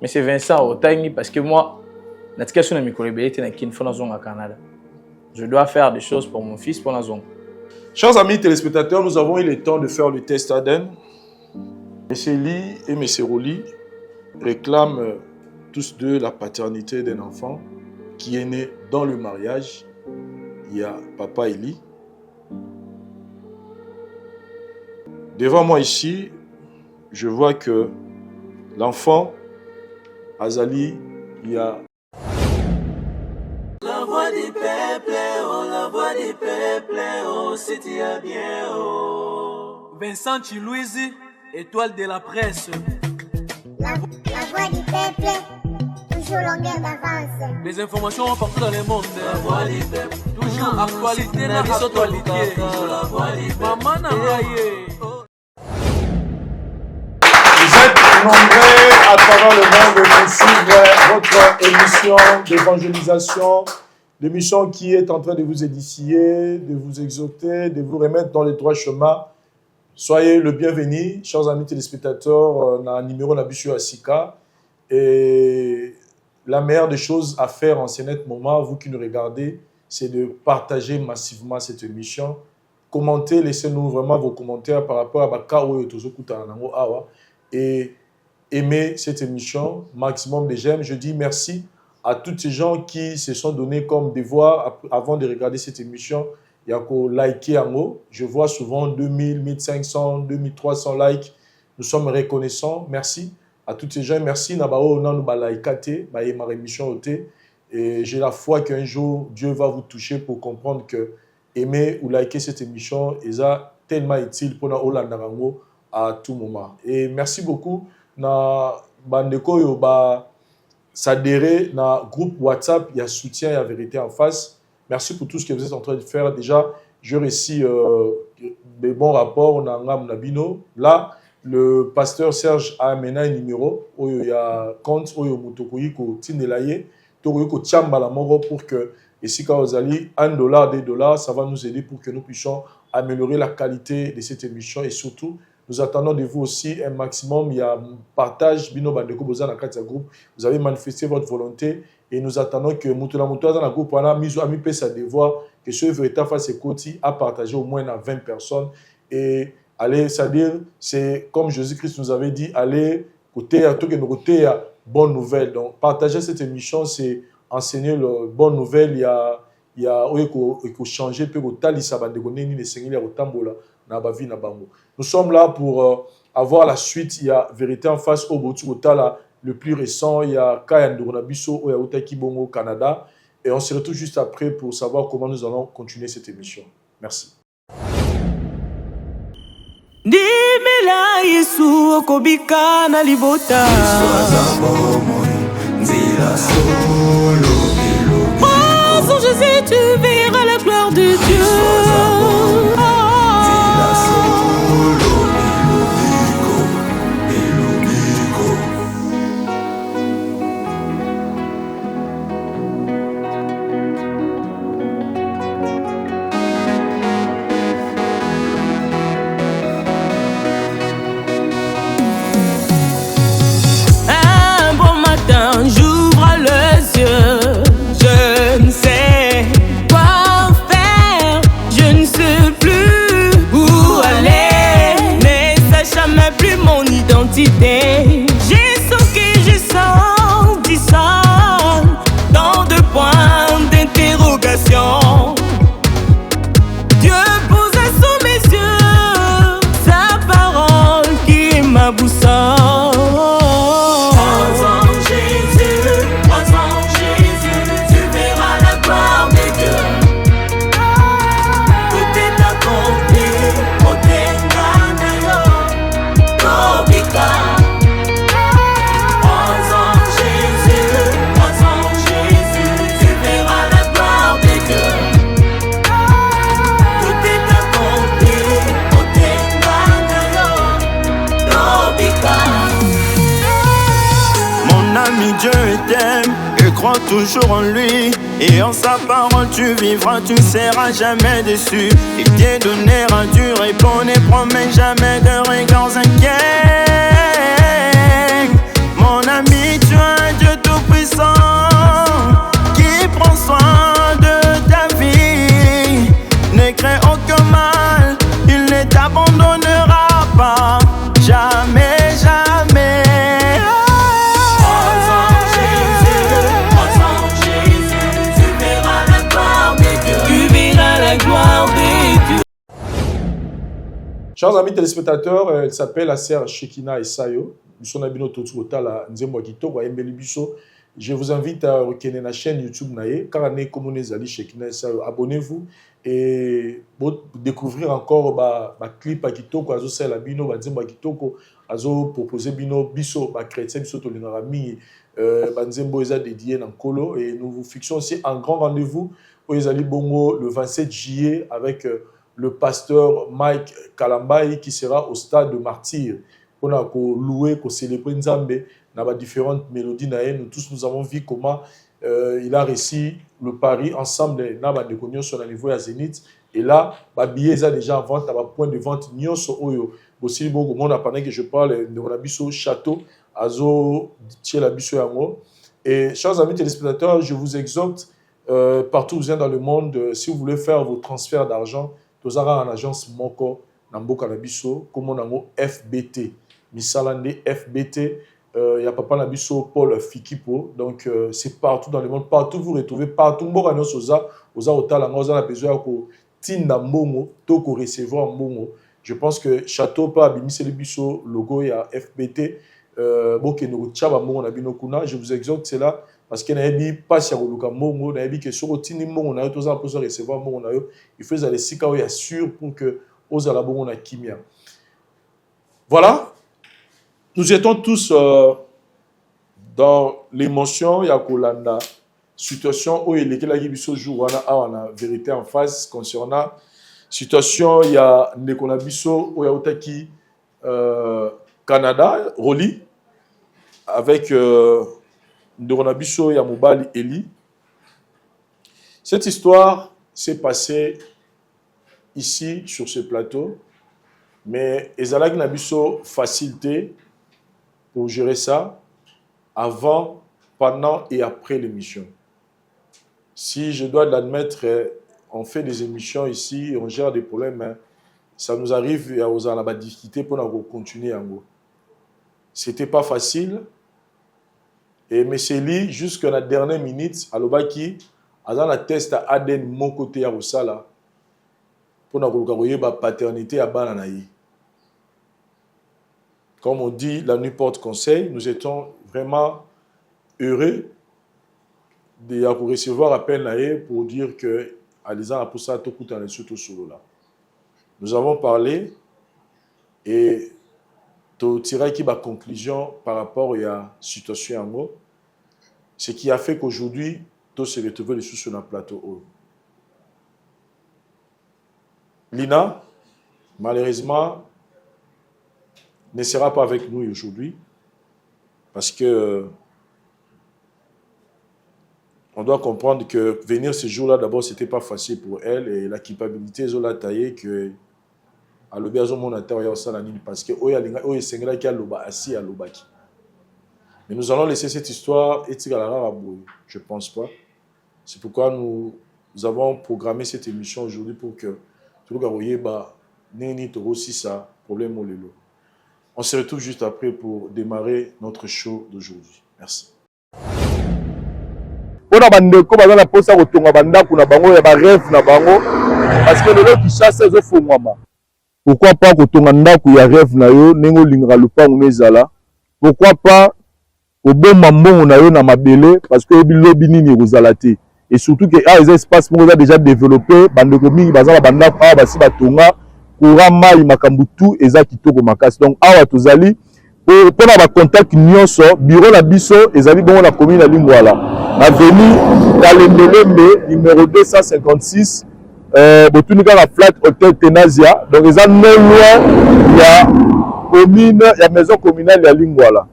Mais c'est Vincent Otangi parce que moi, l'éducation de mes collègues était dans une fondation au Canada. Je dois faire des choses pour mon fils, pour la zone. Chers amis téléspectateurs, nous avons eu le temps de faire le test ADN. M. Lee et M. Roli réclament tous deux la paternité d'un enfant qui est né dans le mariage. Il y a papa Eli. Devant moi ici, je vois que l'enfant, Azali, il y a... La voix du peuple, oh, la voix du peuple, oh, si tu as bien, oh. Vincent Chilouise, étoile de la presse. La voix du peuple, toujours longueur d'avance. Les informations partout dans le monde. La voix du peuple, toujours actualité, la actualité. La voix du peuple. Maman n'a pas Vous êtes nombreux à travers le monde pour suivre votre émission d'évangélisation, l'émission qui est en train de vous édifier, de vous exhorter, de vous remettre dans les droits chemins. Soyez le bienvenu, chers amis téléspectateurs, dans le numéro Nabichu Asika. Et la meilleure des choses à faire en ce net moment, vous qui nous regardez, c'est de partager massivement cette émission. Commentez, laissez-nous vraiment vos commentaires par rapport à Bakao et Tozokuta Awa. Et aimez cette émission, maximum de j'aime. Je dis merci à tous ces gens qui se sont donnés comme devoir avant de regarder cette émission. Il y a qu'à liker en haut. Je vois souvent 2000, 1500, 2300 likes. Nous sommes reconnaissants. Merci à tous ces gens. Merci Nabao Nanu Balaikate, ma émission. Et j'ai la foi qu'un jour, Dieu va vous toucher pour comprendre que aimer ou liker cette émission est tellement utile pour nous à tout moment. Et merci beaucoup na bandeko yo ba s'adhérer na groupe WhatsApp, il y a soutien, il y a vérité en face. Merci pour tout ce que vous êtes en train de faire. Déjà, j'ai reçu des bons rapports. On a un Nabino. Là, le pasteur Serge a amené un numéro où il y a compte où il y a Mutokoyi ko Tindelaye, Tokoyiko Tiambala Moro pour que ici quand vous allez $1, $2, ça va nous aider pour que nous puissions améliorer la qualité de cette émission et surtout nous attendons de vous aussi un maximum. Il y a un partage. Bino Bandeko Boza dans le groupe. Vous avez manifesté votre volonté et nous attendons que Moutoula Moutoula dans le groupe a mis sa devoir que ce véritable face Koti a partagé au moins à 20 personnes. Et allez, c'est-à-dire, c'est comme Jésus-Christ nous avait dit, allez, côté à tout que nous côté à bonne nouvelle. Donc, partager cette émission, c'est enseigner la bonne nouvelle. Il y a il faut changer peu au talisa bandeko neni ne sengeli au tambola. Nous sommes là pour avoir la suite. Il y a Vérité en face au Botu Otala, le plus récent. Il y a Kaya Ndournabiso au Yautaki Bongo au Canada. Et on se retrouve juste après pour savoir comment nous allons continuer cette émission. Merci. Oh, Jésus, tu verras la gloire de Dieu. J'ai sens, disons, dans 2 points d'interrogation. Dieu posait sous mes yeux sa parole qui est ma boussole. Dieu t'aime et crois toujours en lui. Et en sa parole tu vivras, tu ne seras jamais déçu. Il t'est donné à Dieu, réponds et promets jamais de regards inquiets. Mon Mon ami, tu as un Dieu tout-puissant qui prend soin de ta vie. Ne crains aucun mal, il ne t'abandonnera pas. Jamais, jamais. Chers amis téléspectateurs, elle s'appelle la sœur Shekina Esayo. Je vous invite à reconnaître la chaîne YouTube Naye. Abonnez-vous et découvrir encore ma clip à Kitoko, à Zosela Bino, à Zimba Kitoko, à proposer Bino, Biso, à chrétien, Biso Tolinarami, Banzembo Eza dédié dans Kolo. Et nous vous fixons aussi un grand rendez-vous au Ezali Bongo le 27 juillet avec le pasteur Mike Kalambay qui sera au stade de Martyr. On a loué, pour célébrer Nzambe dans différentes mélodies. Nous tous nous avons vu comment il a réussi le pari ensemble dans sur le niveau à Zénith. Et là, les billets sont déjà en vente, à point de vente. Aussi, pendant que je parle de mon château, Azo, et chers amis téléspectateurs, je vous exhorte partout où vous êtes dans le monde, si vous voulez faire vos transferts d'argent, vous avez une agence Moko, Namboka Nabiso, comme on a FBT. Misalande FBT, il y a papa Nabiso, Paul Fikipo. Donc, c'est partout dans le monde. Partout vous retrouvez, partout. Mboka Nosoza, Oza Otala, Oza Nabezoa, Tinda Mbongo, Toko recevoir Mbongo. Je pense que Château, pas Bimisé Biso, logo, il y a FBT. Je vous exhorte cela parce qu'il n'y a pas si Mbongo, il y a que sur le Tini Mbongo, il y a recevoir Mbongo. Il faut aller si il y a sûr pour que Oza la Mbongo na Kimia. Voilà. Nous étions tous dans l'émotion, il y a la situation où il y a la vérité en face concernant la situation, il y a Nekola Bisso, où il y a Otaki Canada, Roli, avec Nekola Bisso, il y a Mobali Eli. Cette histoire s'est passée ici, sur ce plateau, mais Ezalak Nabiso facilité pour gérer ça avant, pendant et après l'émission. Si je dois l'admettre, on fait des émissions ici, on gère des problèmes, hein. Ça nous arrive à la difficulté pour continuer en gros. C'était pas facile. Et M. Li, jusqu'à la dernière minute, à l'Obaki, à la test à ADN mon côté à Rosala, pour la paternité à Bananaï. Comme on dit, la nuit porte conseil. Nous étions vraiment heureux de recevoir appel Naïe pour dire que Aliza a poussé à tout coup dans le sous là. Nous avons parlé et tu tirais qui ma conclusion par rapport à la situation en gros. Ce qui a fait qu'aujourd'hui, tu se retrouves les sous sur le plateau. Lina, malheureusement, ne sera pas avec nous aujourd'hui parce que on doit comprendre que venir ce jour-là, d'abord, ce n'était pas facile pour elle et la culpabilité, ils ont la taillée que à l'obéazo mon intérieur parce que mais nous allons laisser cette histoire et je pense pas. C'est pourquoi nous avons programmé cette émission aujourd'hui pour que tout le monde aussi ça problème au lelo. On se retrouve juste après pour démarrer notre show d'aujourd'hui. Merci. On a bandeko bazala posa kotonga bandaku na bango ya ba rêve na bango parce que lelo qui chasse zo fongwama. Pourquoi pas kotonga ndaku ya rêve na yo nengo lingaka lupango mezala. Pourquoi pas oboma mbongo na yo na mabele parce que bilobi nini kozala te. Et surtout que les espaces sont déjà développés, bandeko mingi bazala bandaku awa basi batonga courant mai makambutu eza kitoko makasi. Donc awa tozali pour avoir contact nyonso bureau la biso ezali bongo la commune ya Lingwala avenue Kalembelembe numéro 256 botunika la flat hotel Tenazia. Donc eza non loin ya commune ya maison communale ya Lingwala.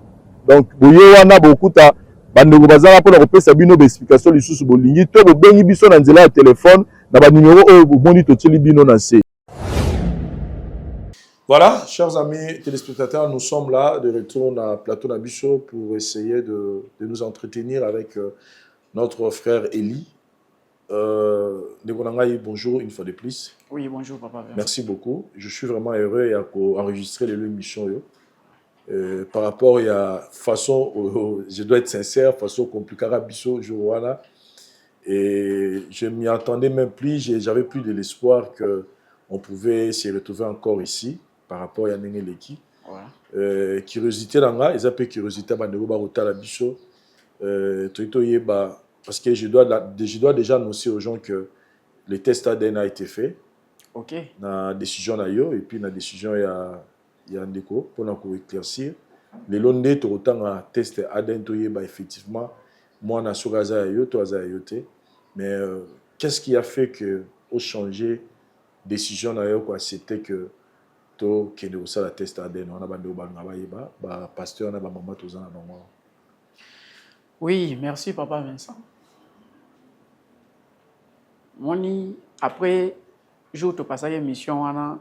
Donc boye wana bokuta bandeko bazala pour kopesa bino explication lisusu bolingi to bobengi biso na nzela ya telefone na ba numéro oyo bomoni toteli bino na se. Voilà, chers amis téléspectateurs, nous sommes là de retour à Plateau Nabicho pour essayer de nous entretenir avec notre frère Eli. Bonjour une fois de plus. Oui, bonjour papa. Merci beaucoup. Je suis vraiment heureux d'enregistrer l'émission. Par rapport à la façon, je dois être sincère, façon compliquée à Bicho, Joana. Et je m'y attendais même plus, j'avais plus de l'espoir qu'on pouvait se retrouver encore ici par rapport à Nengeleki. Curiosité dans là, ils appellent curiosité dans le Bicho. Parce que je dois déjà annoncer aux gens que le test ADN a été fait. Ok. La décision a eu, et puis la décision il y a un déco pour nous éclaircir. Les londés tout autant un test ADN effectivement moi na sogaza yo to azayote. Mais qu'est-ce qui a fait que au changer décision a eu quoi, c'était que to kende au la test ADN on a bande ba ngaba ba pasteur na ba maman to za na bango. Oui, merci papa Vincent. Moni après jour to passer émission on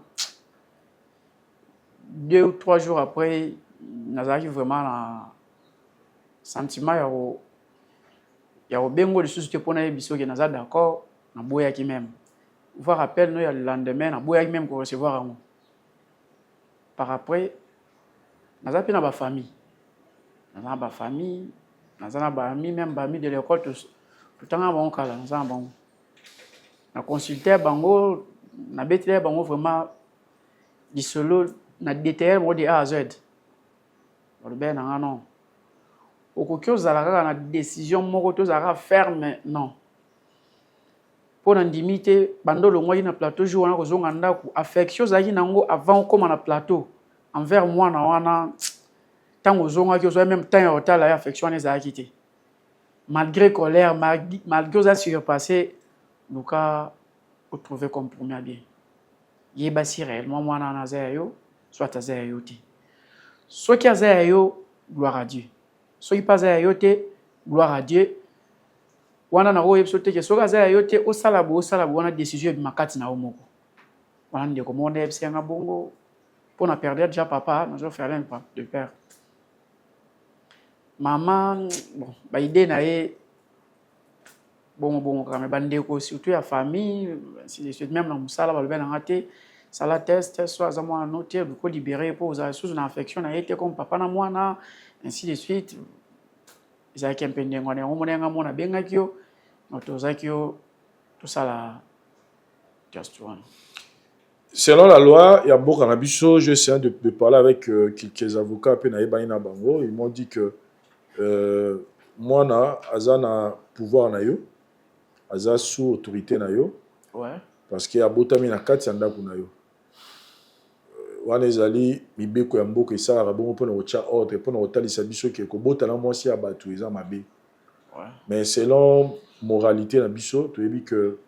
2 ou 3 jours après nazaki vraiment na sentiment ya obengo de sous te pona biso ke naza d'accord na boya ki même voir appel no ya le lendemain na boya ki même ko recevoir ango par après naza pe na ba famille naza na ba ami même ba ami de l'école tout temps bon kala naza bon na consulter bango na betele bango vraiment di solo na détail mo de A à Z le ben non okoki ozala kaka na décision moko tozalaka ferme non mpo na ndimi te bando olongwaki na plateau jour wana kozonga ndako affection ozalaki nango avant okóma na plateau envers mwana wana ntango ozongaki ozwa même temps ya kotala ya affection wana ezalaki te malgré colère malgré oza surpassé luka otrouve compromis bien yebasi réellement mwana wana aza ya yo soit aza ya yo te soki aza ya yo gloire à Dieu soki pas ya yo te gloire à Dieu wana na oyo ebiso te ke soki aza ya yo te osala bo wana décision ebima kati na yo moko wana ndeko monde ebisi yanga bongo mpo na perdre déjà papa nazo faire l'un de père maman bon baide na ye bongo kaka me bandeko surtout ya famille ainsi de suite même na mosala balobi nanga te sala test soit aza mwana no te biko libéré mpo ozala lisusu na affection na ye te comme papa na mwana ainsi de suite ezalaki mpe ndenge wana yango monenga mona abengaki yo tozalaki yo tosala test wana. Selon la loi, il y a beaucoup de biso, je essayé de parler avec quelques avocats pe na yebani na bango, ils m'ont dit que moi na azana pouvoir na yo, aza sous autorité na yo. Ouais. Parce que abotami na kati ya ndako na yo. Wana ezali mibeko ya mboka esalaka bongo mpona kotia ordre mpona kotalisa biso ke kobotana mwasi ya bato eza mabe. Ouais. Mais selon moralité na biso toyebi que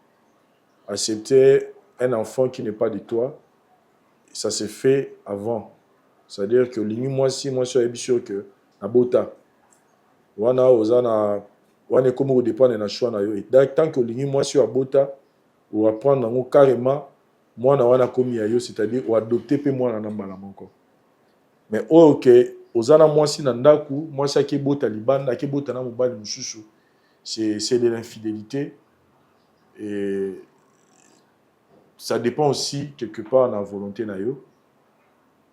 accepter un enfant qui n'est pas de toi, ça se fait avant. C'est-à-dire que lingi mwasi oyebi biso que na bota wana ozana wana comme au dépend na choix na yo. Tant que lingi mwasi ya bota ou va prendre nango carrément moi na wana komi ya yo, c'est-à-dire ou adopter pe moi na mbala moko. Mais OK, ozana mwasi na ndaku, mwasi akebota libanda, akebota na mobali mususu. C'est de l'infidélité et ça dépend aussi quelque part de la volonté na yo.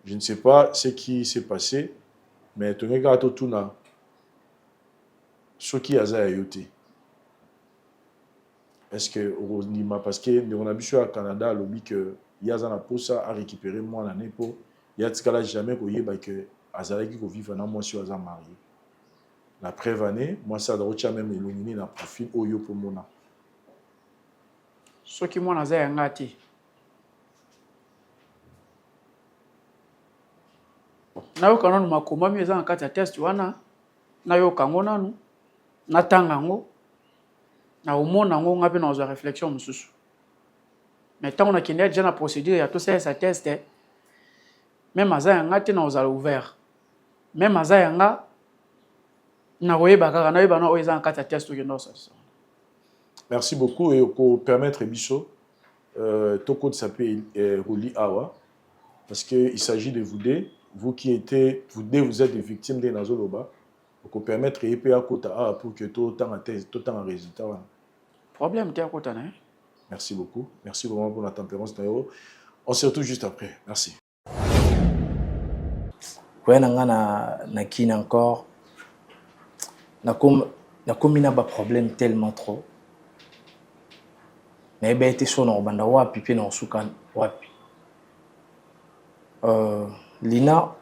Je ne sais pas ce qui s'est passé, mais tu regardes tout na ce qui a za yoté. Est-ce que parce que on a vu au Canada lobby que yazana posa a récupéré moi l'année pour il y a tkala jamais ko yeba que azalaki ko vivre na moi sur aza marié. La preuve année, moi ça doit même éliminer na profil oyo pour mona. Ce qui moi naza ngati. Na yo kanon makoma mi eza nkati ya test wana na yo kango nanu na tanga ngo na omona ngo ngape na ozo réflexion mususu. Mais tant on a kende déjà na procédure ya to sa test même aza ngati na ozo ouvert. Même aza yanga na oyeba kaka na oyeba na oza nkati ya test okendo ça. Merci beaucoup et pour permettre biso toko de s'appeler Roli Awa parce qu'il s'agit de vous deux. Vous qui êtes, vous deux, vous êtes des victimes des Nazoloba. Pour permettre à Kota pour que tout le temps un résultat. Problème, tu as côté, hein? Merci beaucoup. Merci vraiment pour la tempérance. On se retrouve juste après. Merci. Ouais, na kin encore. Na comme na ba problème tellement trop. Na ebe été sur na banda wapi pe na suka wapi. Lina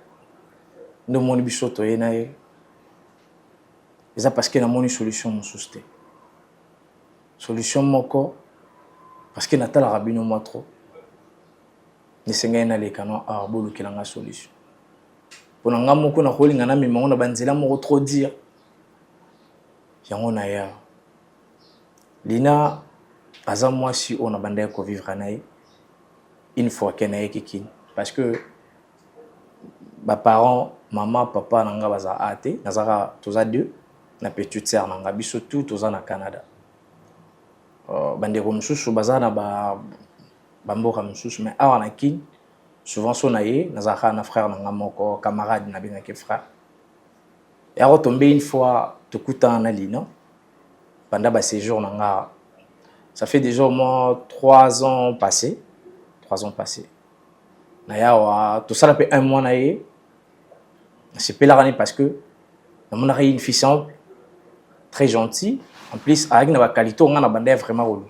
no moni bisoto ena e. C'est parce que na moni solution mon souste. Solution moko parce que natala rabino moi trop. Ni senga na le kano arbolu kelanga solution. Pour nga moko na holinga na mimango na banzela moko trop dire. Yango na ya. Lina aza moi si on a bandé ko vivre nae une fois que nae kikini parce que ba parents maman papa nanga baza ate nazaka toza deux na petite sœur nanga biso tout toza na Canada. Bandeko mususu baza na ba mboka mususu mais awa na kin souvent so na ye nazaka na frère nanga moko camarade na benga ke frère. Et alors tombé une fois tokuta na Lina pendant ba séjour nanga. Ça fait déjà au moins 3 ans passés. 3 ans passés. Naya tout ça depuis un mois naye. C'est pas l'année parce que on a une fille simple, très gentille. En plus avec na qualité on a bandé vraiment relou.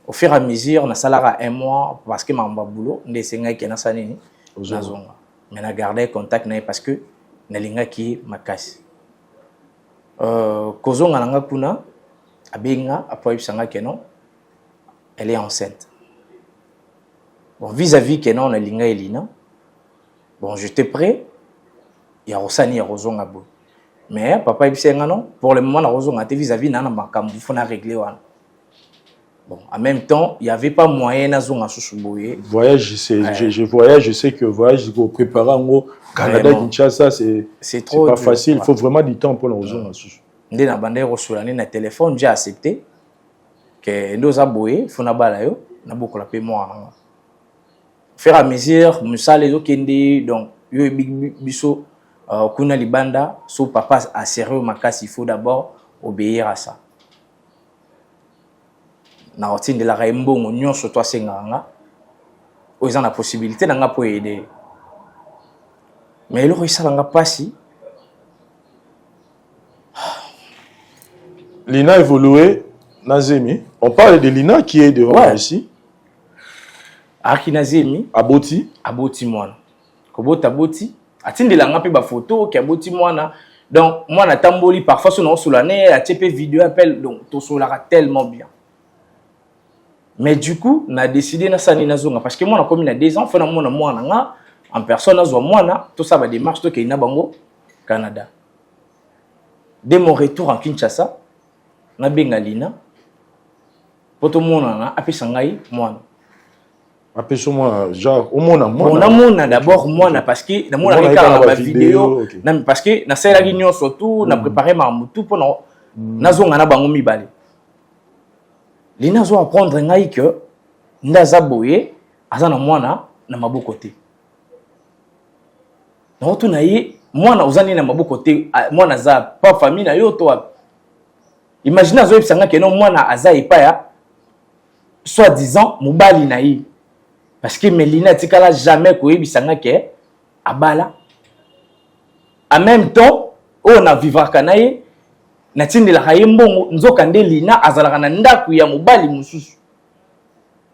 Au fur et à mesure on a salaire un mois parce que ma boulot ndé senga ki na sanini na zonga. Mais na garder contact naye parce que na linga ki makasi. Kozonga nanga kuna abenga apoye sanga keno elle est enceinte. Bon vis-à-vis keno on a linga elina. Bon j'étais prêt ya rosani ya rozonga bo. Mais papa ibisenga non pour le moment na rozonga te vis-à-vis na makambu fona régler wana. Bon en même temps il y avait pas moyen na zonga susuboye. Voyage je voyage je sais que voyage go préparer en Canada Kinshasa c'est trop pas facile, il faut vraiment du temps pour la rozonga susu. Ndé na bande rosolani na téléphone j'ai accepté que ndoza boye fona bala yo na bokola pe moi na faire à mesure musale zo kende donc yo biso kuna libanda so papa a sérieux makasi il faut d'abord obéir à ça na routine de la rembongo nyonso toi senganga oza na possibilité nanga po aider mais le ça nga pasi. Lina a évolué, Nazemi. On parle de Lina qui est devant moi ici. Aki Nazemi. Aboti. Aboti mwana. Kobota aboti. Atindi la ngapi ba photo ki aboti mwana. Donc moi na tamboli parfois sur non solane a tépé vidéo appel donc to solara tellement bien. Mais du coup na décidé na sani na zonga parce que moi na comme na 2 ans faut na mwana nga en personne azo mwana tout ça va démarche to ke ina bango Canada. Dès mon retour en Kinshasa na benga Lina poto mona na apesa ngai mwana apesa mwana genre au mona mona d'abord mwana parce que na mona ka ba vidéo na parce que na sala ginyo surtout na préparer ma mutu pour na zonga na bango mibale Lina zo apprendre ngai que ndaza boye azana mwana na maboko te na otu na ye mwana ozani na maboko te mwana za pas famille na yo to. Imaginez azo ebisanga ke non mwana aza epaya soi-disant mobali na ye parce que Melina tikala jamais ko ebisanga ke abala en même temps on a vivre kanaye na tindela kaye mbongo nzoka nde Lina azalaka na ndaku ya mobali mususu.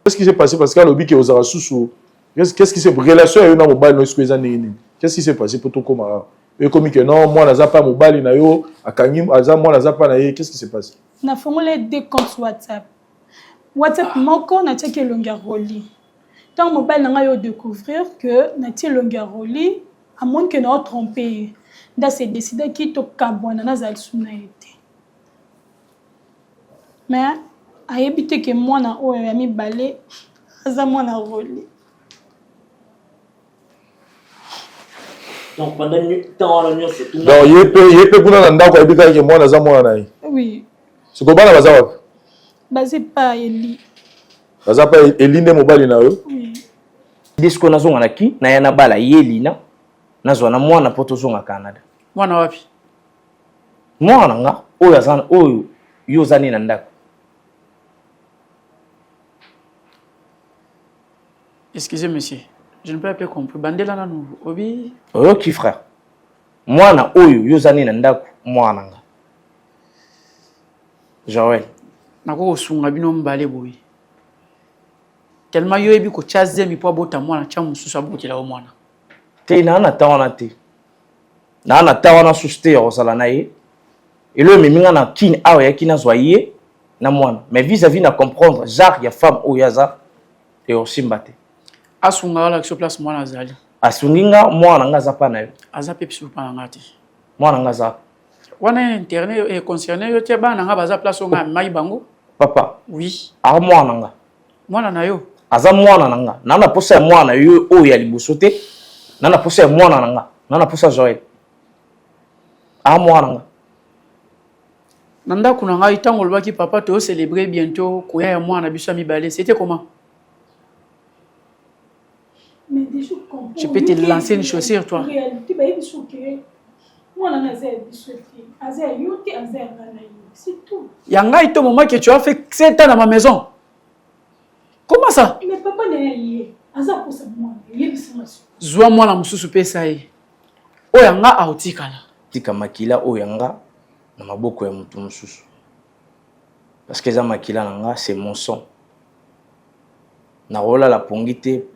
Qu'est-ce qui s'est passé parce que lobi ke ozara susu qu'est-ce qui s'est relation yo na mobali no eskweza nini qu'est-ce qui s'est passé pour ton koma et comme que non moi naza pas mobali na yo akangi aza moi naza pas na ye qu'est-ce qui s'est passé na formule des comptes WhatsApp moko na teke longueur roli tant mobile na yo découvrir que na tie longueur roli à moins que na trompé nda se décider ki to kabwana na zal suna été mais a éviter que moi na o ya mi balé aza moi na roli. Donc pendant temps la nuit c'est tout. Donc il peut kuna nda ko ebika ke moi naza moi na. Oui. C'est ko bana baza wapi? Basé pas Eli. Baza pas Eli nde mobali na yo? Oui. desko nazonga na ki na yana bala yelina nazwa na mwana poto zonga Canada. Mwana wapi? Mwana nga oyo azana oyo yo zani na ndako. Excusez monsieur, je ne peux pas comprendre. Bandela na nous obi. Oyo ki frère. Mwana oyo yo zani na ndako mwana nga. Joël. Nako sunga bino mbale boyi. Tellement yo ebi ko chaze mi po bota mwana cha mususu abotela o mwana. Te na na tawana te. Na tawana susté o sala na ye. Elo miminga na kin awa ya kina zoye na mwana. Mais vis-à-vis na comprendre genre ya femme o yaza et aussi mbate. Asunga wala sur place mwana azali. Asunginga mwana nga za pa na yo. Aza pe pisu pa ngati. Mwana nga za. Wana internet est concerné yo te ba na nga baza place nga mai bango. Papa. Oui. A mwana nga. Mwana na yo. Aza mwana nanga. Nana posa mwana yo o ya liboso te. Nana posa mwana nanga. Nana posa Joël. A mwana nga. Nanda kuna ngai tango lobaki papa to célébrer bientôt koya ya mwana biso mibale. C'était comment? Mais déjà, comprends. Je peux te lancer une chaussure toi. En réalité, bah il faut que moi on a zé bisouté. Azé yote azé nganaï. C'est tout. Yanga ito moment que tu as fait 7 ans dans ma maison. Comment ça? Mais papa n'est lié. Azé pour ça moi. Il est sur ma sur. Zwa moi la mususu pesa yi. O yanga autikala. Tika makila o yanga na maboko ya mutu mususu. Parce que za makila nanga c'est mon sang. Na rola la pongite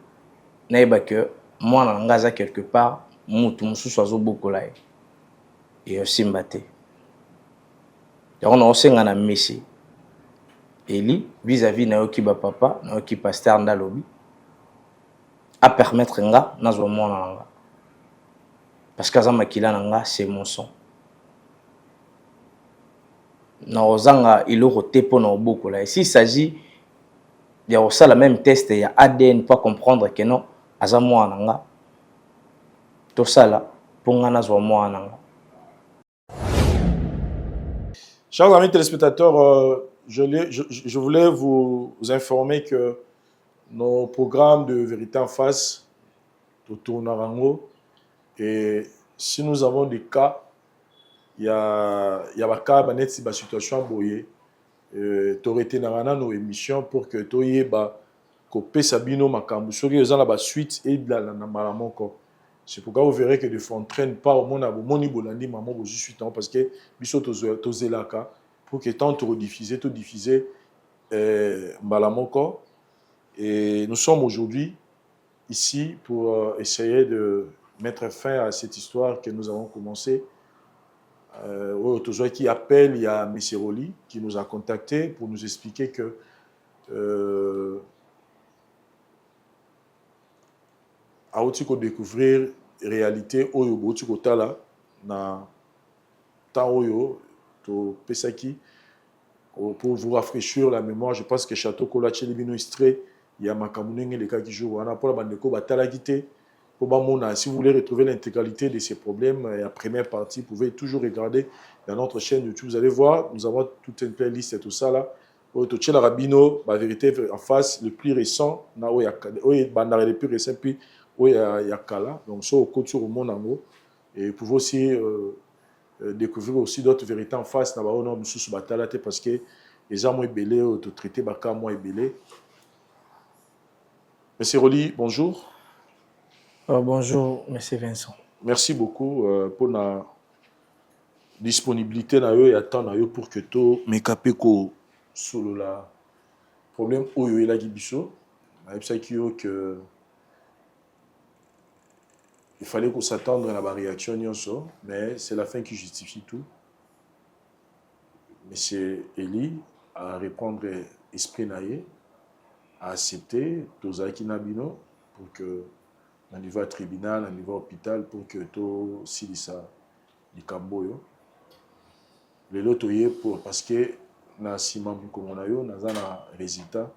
na eba que moi nanga za quelque part mutu mususu azo bokola ye. Et aussi mbate. On a aussi un messie. Eli vis-à-vis na yoki ba papa, na yoki pasteur ndalobi à permettre nga nazo mona nga. Parce que za makila nanga c'est mon sang. Na ozanga iloko tepo na oboko là. Ici il s'agit de ça la même test il y a ADN pour comprendre que non aza mwana nga. Tout ça là pour nga nazo mwana nga. Chers amis téléspectateurs, je voulais vous informer que nos programmes de Vérité en face tournent à Rango. Et si nous avons des cas, il y a des cas, il y a des situations boyées. Tu aurais été dans nos émissions pour que tu aies coupé Sabino Makambu. Sur les gens la suite et de la Malamoko. C'est pourquoi vous verrez que des fois on ne traîne pas au monde à Moni Bolandi, maman, je suis temps parce que Bissot Tozelaka, pour que tant tout diffuser Malamoko. Et nous sommes aujourd'hui ici pour essayer de mettre fin à cette histoire que nous avons commencé. Qui appelle, il y a M. Roli qui nous a contactés pour nous expliquer que à découvrir la réalité oyo botiko tala na temps oyo to pesaki pour vous rafraîchir la mémoire. Je pense que Château Kola Chelibino Istré il y a Makamunenge les cas qui jouent wana pour la bandeko batala quitté pour bamona. Si vous voulez retrouver l'intégralité de ces problèmes la première partie, vous pouvez toujours regarder dans notre chaîne YouTube. Vous allez voir, nous avons toute une playlist et tout ça là. La Rabino, la vérité en face, le plus récent, na oya bandare le plus récent puis Yakala, donc ça au côté au monde en haut. Et vous pouvez aussi découvrir aussi d'autres vérités en face, na ba non sous batalate parce que les gens sont belé ou te traiter baka moi belé. Monsieur Roli, bonjour. Bonjour Monsieur Vincent. Merci beaucoup pour la disponibilité na yo et attend na yo pour que to mekapé ko sous la problème oyo ela gibiso. Na epsa kiyo que il fallait qu'on s'attende à la réaction, mais c'est la fin qui justifie tout. Monsieur Eli a répondre esprit naïe, a accepté Tozaki Nabino pour que, au niveau tribunal, au niveau hôpital, pour que tout silisa du Camboyo. Le lotoye pour parce que na simam comme on a eu, dans un résultat,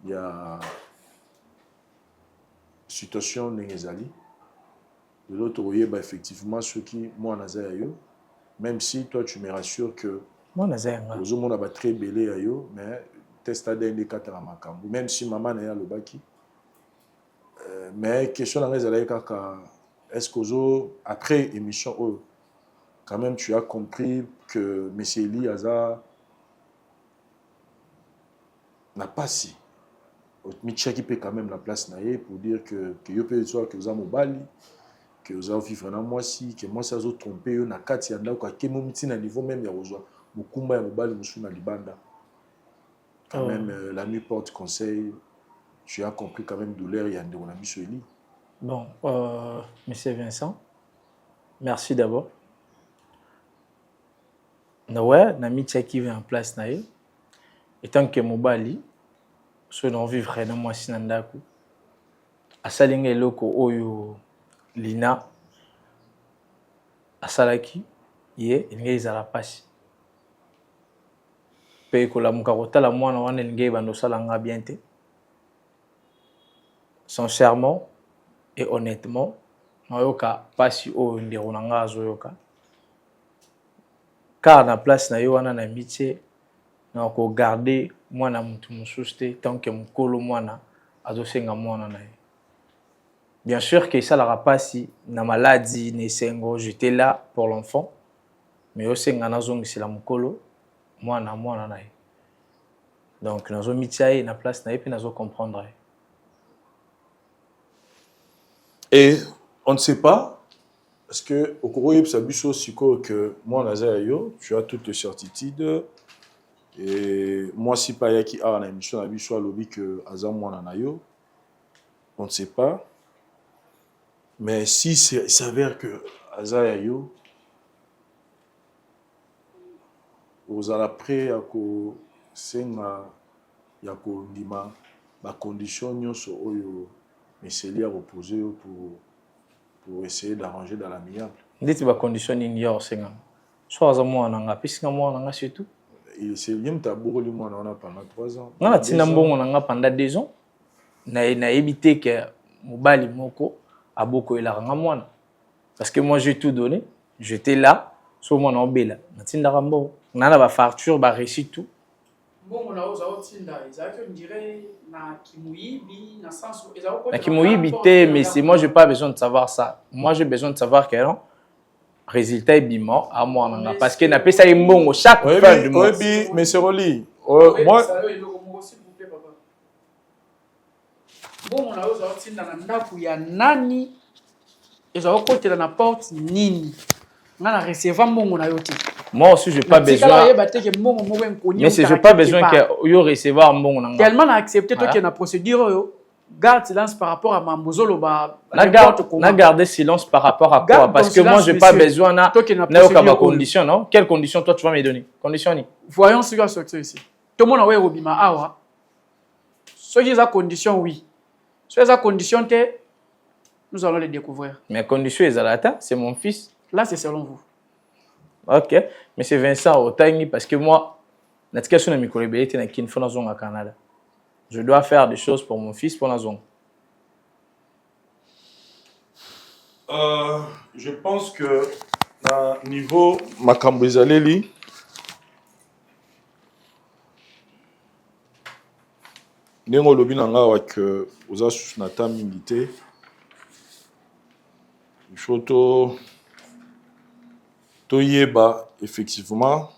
il y a situation n'engezali. De l'autre côté, effectivement, ceux qui, moi, même si toi, tu me rassures que les hommes ont très belé, mais test ADN des 4 à Makambu, même si maman n'est pas le baki. Mais question dans les est-ce que après émission, quand même tu as compris que M. Eli Aza n'a pas si. Mitchell qui peut quand même la place naïe pour dire que yo peut dire que vous avez mobali, que vous avez vivre dans moi si, que moi ça vous trompé na kati yanda kwa kemo miti na niveau même ya rozwa mukumba ya mobali musu na libanda. Quand même la nuit porte conseil, tu as compris quand même douleur yande on a mis sur Eli. Bon, monsieur Vincent, merci d'abord. Ouais, na mitchell qui vient en place naïe. Et tant que mobali so non vivre na moi sinandaku asalinga eloko oyo lina asalaki ye elinga ezala pasi pe kolamuka kotala mwana wana elinga bando salanga bien te sincèrement et honnêtement nayoka pasi oyo ndeko nanga azoyoka car na place na yo wana na mitie na ko garder mwana mutu mususu te tant que mukolo mwana azosenga mwana na ye. Bien sûr que ça la pasi na maladie ne sengo j'étais là pour l'enfant mais osenga nazongi c'est la mukolo mwana na ye. Donc nazo mitia na place na ye puis nazo comprendre. Et on ne sait pas parce que au cours de Sabiso siko que moi Nazayo tu as toutes les certitudes. Et moi, si pas yaki a une émission, il y a lobby que Azam Wananayo, on ne sait pas. Mais si il s'avère que Azayayo, vous allez prêt à ko senga ya ko ndima ba condition nyonso oyo meseli a reposer pour essayer d'arranger dans l'amiable. Ndeti ba condition ni yo senga. So Azam Wananga pisinga Wananga surtout. C'est bien que tu as beaucoup de monde pendant 3 ans. Non, tu n'as pas pendant 2 ans. Na évité que Mobali Moko a beaucoup de l'argent. Parce que moi, j'ai tout donné. J'étais là. Sur mon embella. Tu n'as pas de facture, bah réussi tout. Bon, on a aussi on dirait na Kimouibi, na sens na Kimouibi, mais c'est moi, j'ai pas besoin de savoir ça. Moi, j'ai besoin de savoir que non. Résultat est bimant à moi parce que n'a pas ça bon chaque fin du mois. Oui, mais c'est relié. Moi bon on a aussi dans ndaku ya nani ezao côté dans la porte nini ngana recevoir mbongo na yote. Moi aussi j'ai pas besoin. Mais c'est j'ai pas besoin que yo recevoir mbongo na. Tellement na accepter toi qui na procédure yo. Garde silence par rapport à Mambozolo. Na garder silence par rapport à quoi? Parce que moi, je n'ai pas besoin de condition, non? Quelles conditions toi tu vas me donner? Conditions ni? Voyons ce qui va sortir ici. Tout le monde a oué Robima Awa. Soit j'ai des conditions, oui. Soit j'ai des conditions, nous allons les découvrir. Mais conditions, c'est mon fils. Là, c'est selon vous. Ok. Mais c'est Vincent Otagni parce que moi, la question de mes collègues est dans une zone au Canada. Je dois faire des choses pour mon fils pour la zone. Je pense que à niveau Makambo Ezaleli, Nengo lobi nanga wa que oza susnata milité. Il faut to yeba effectivement.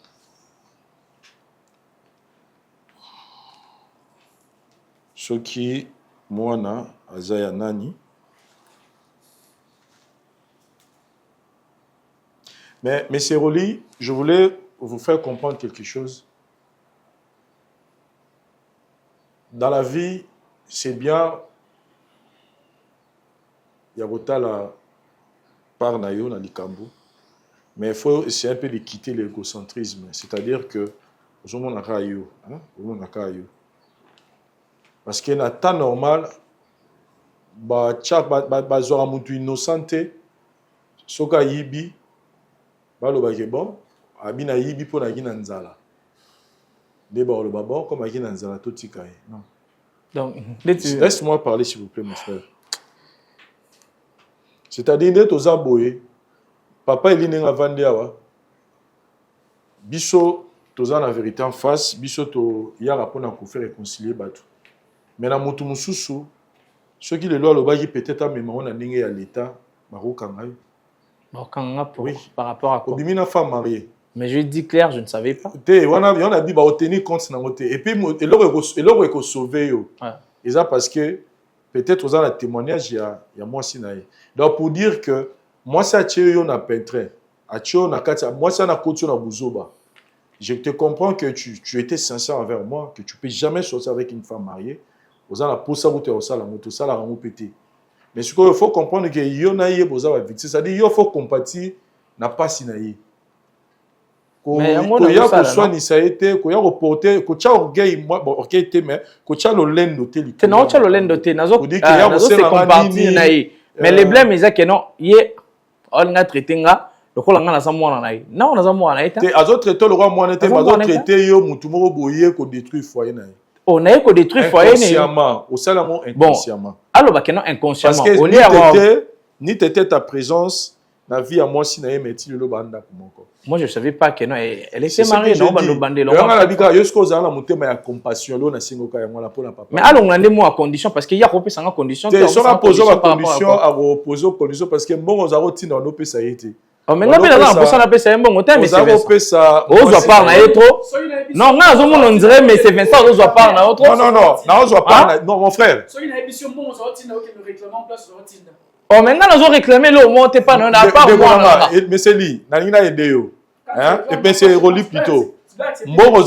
Soki mwana azaya nani. Mais M. Roli, je voulais vous faire comprendre quelque chose. Dans la vie, c'est bien, il y a la part nayo na likambo, mais il faut essayer un peu de quitter l'égocentrisme, c'est-à-dire que parce que dans le temps normal, bazora mutu innocenté, soka yibi, balobake bon, abina yibi po na gina nzala. D'abord le babo comme gina nzala to tikaye. Non. Donc, laisse-moi parler s'il vous plaît mon frère. C'est-à-dire d'être aux aboyés, papa il est vandi awa. Biso toza la vérité en face, biso to yara pona ko faire réconcilier batu. Mais na mutu mususu Ceux qui le lois le bagi peut-être même on a ningé à l'état marokanga. Marokanga pour Oui. par rapport à quoi? Obimina femme mariée. Mais je dis clair, je ne savais pas. On a dit bah tenir compte na ngote et puis et l'autre est sauvé yo. Et ça parce que peut-être aux a le témoignage il y a moi si naï. Donc pour dire que moi ça tché yo na peintre. A tché na kati moi ça na koti na buzoba. Je te comprends que tu étais sincère envers moi, que tu peux jamais sortir avec une femme mariée. Aux a la posa ou te osa la moto ça la rend pété. Mais ce qu'il faut comprendre que yo na yé boza va victime, c'est-à-dire yo faut compatir na pas si naï. Mais il y a que soit ni ça été ko ya reporter ko cha orgueil moi bon orgueil té mais ko cha lo lendo té li. C'est non cha lo lendo té nazo c'est compartir naï. Mais les blèmes ils que non yé on nga traité nga le ko nga na sa mwana naï. Non na sa mwana naï. Té azo traité le roi mwana té azo traité yo mutu moko boye ko détruire foyer naï. On a ko détruire foyer naï. Inconsciemment, au salamo inconsciemment. Alors bah que non inconsciemment. Parce que ni t'étais ta présence la vie à moi si naï metti le banda pour mon corps. Moi, je ne savais pas que non, elle était mariée, non, mais alors, on a des mots à condition parce qu'il y a repris sans condition. Tu seras posé à condition, à reposer aux conditions parce que bon, on a retenu dans nos PSAIT. Oh, mais non, mais là, on peut appeler ça un bon hôtel, mais c'est Vincent. On doit parler trop. Non, on dirait, mais c'est Vincent, on doit parler trop. Non, on doit parler. Non, mon frère. Oh, maintenant, nous avons réclamé le mot, t'es pas, non, on a pas. Mais c'est lui, Nanina Edeo. Et puis c'est Roli plutôt. Mbongo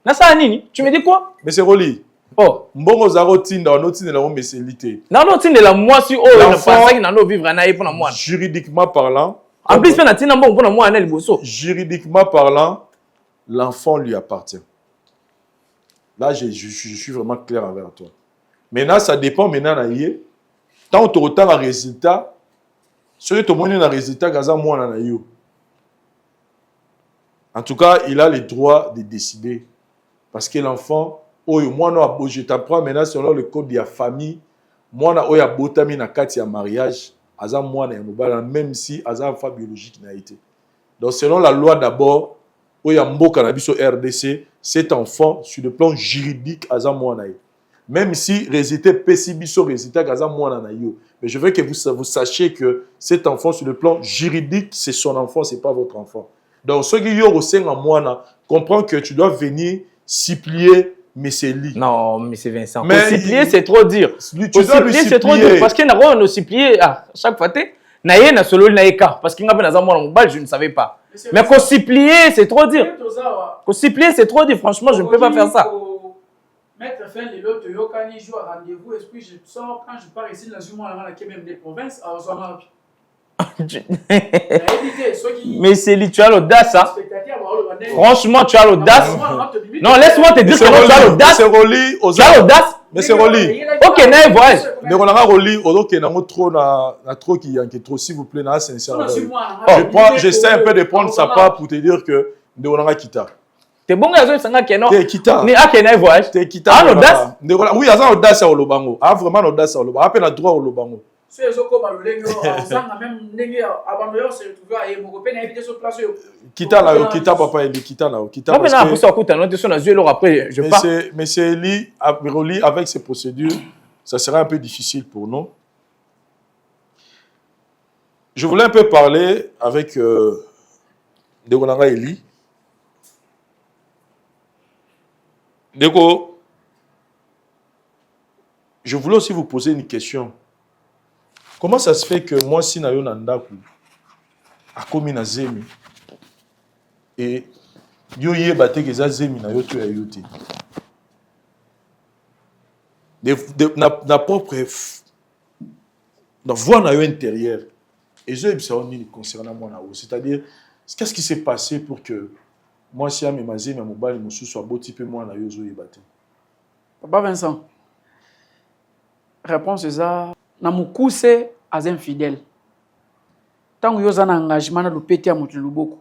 Nasa Nini, tu me dis quoi? Mais c'est Roli. Oh. Mbongo Zarotinda, on otine la mais c'est lité. Non, otine la moi si oh, on pense qu'il n'a pas vivre na pour moi. Juridiquement parlant. En plus, on a tina bon pour moi anel bosso. Juridiquement parlant, l'enfant lui appartient. Là, je suis vraiment clair envers toi. Maintenant, ça dépend maintenant na yé. Tant que tu retard un résultat, celui qui a un résultat, gaza moi na yo. En tout cas, il a le droit de décider. Parce que l'enfant, oh, moi, je t'apprends maintenant selon le code de la famille, moi, je suis botami na kati ya mariage, aza moi na même si aza enfant biologique n'a été. Donc, selon la loi d'abord, oh, ya mboka na biso RDC, cet enfant, sur le plan juridique, aza moi na. Même si résultat pessibiso résultat aza moi na yo. Mais je veux que vous sachiez que cet enfant, sur le plan juridique, c'est son enfant, c'est pas votre enfant. Donc, ceux qui ont aussi en moi, comprends que tu dois venir supplier Messeli. Non, mais c'est Vincent. Mais supplier, c'est trop dire. Tu dois lui supplier. C'est trop dire. Parce qu'il y a un supplier à chaque fois. Naïe n'a solo naïka. Parce qu'il y a un mobile, je ne savais pas. Mais qu'on supplier, c'est trop dire. Qu'on supplier, c'est trop dire. Franchement, je ne peux pas faire ça. Mettre fin les lots, quand il joue à rendez-vous, et puis je sors, quand je pars ici, dans une même des provinces, à Osama. Mais c'est tu as l'audace, hein? Franchement, tu as l'audace. Non, laisse-moi te dire que tu as l'audace. C'est Roli. Tu as l'audace. Mais c'est Roli. Ok, naïe, voyage. Mais on a Roli. Ok, on a trop qui est trop, s'il vous plaît, là, c'est j'essaie un peu de prendre sa part pour te dire que on a Kita. T'es bon, gars, c'est un Keno. T'es Kita. Ni à naïe, voyage. T'es Kita. Ah, l'audace. Oui, il y a l'audace à Olobango. Ah, vraiment l'audace à Olobango. Appelle à droit à Olobango. Kita là, Kita papa il Kita là, Kita parce que mais c'est lui avec ces procédures, ça sera un peu difficile pour nous. Je voulais un peu parler avec Degonanga Eli. Deko, je voulais aussi vous poser une question. Comment ça se fait que moi, si nayo nandaku, a commis na zemi, et yo yé bate que za zemi na yo tu ayote. Na propre, na voix na yo intérieur. Et je sais pas concernant moi na yo. C'est-à-dire, qu'est-ce qui s'est passé pour que moi, si ma zemi, mon bal, mon sou soit beau type moi na yo zo yé bate. Papa Vincent, réponse est ça. Na mukuse az infidèle. Tangu yoza na engagement na lupeti ya mutu luboko.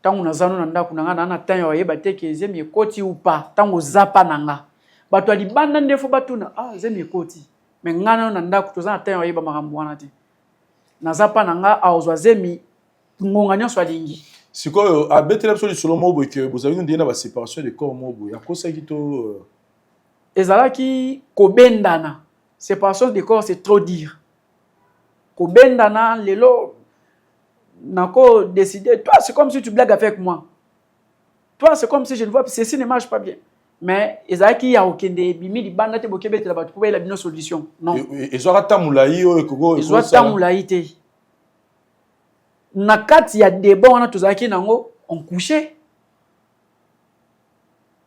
Tangu nazano na ndaku na ngana na tanyo wayeba teke zemi ekoti ou pas. Tangu zapa nanga. Bato alibanda ndefo batuna zemi ekoti. Me ngana na ndaku toza na tanyo wayeba makambo wana te. Na zapa nanga aozwa zemi ngonga nyonso alingi. Sikoyo abetela biso lisolo mobo ke bozali ndena ba séparation de corps mobo. Ya kosa kito ezalaki kobendana. Séparation des corps, c'est trop dire. Kobendana, lelo, nako décider. Toi, c'est comme si tu blagues avec moi. Toi, c'est comme si je ne vois pas. Ceci ne marche pas bien. Mais ezalaki ya okende bimi di banda te bokebe te la ba trouver la bonne solution. Non. Ezora tamulayi o ekoko. Ezora tamulayi te. Na kati ya débat wana tozalaki nango on couchait.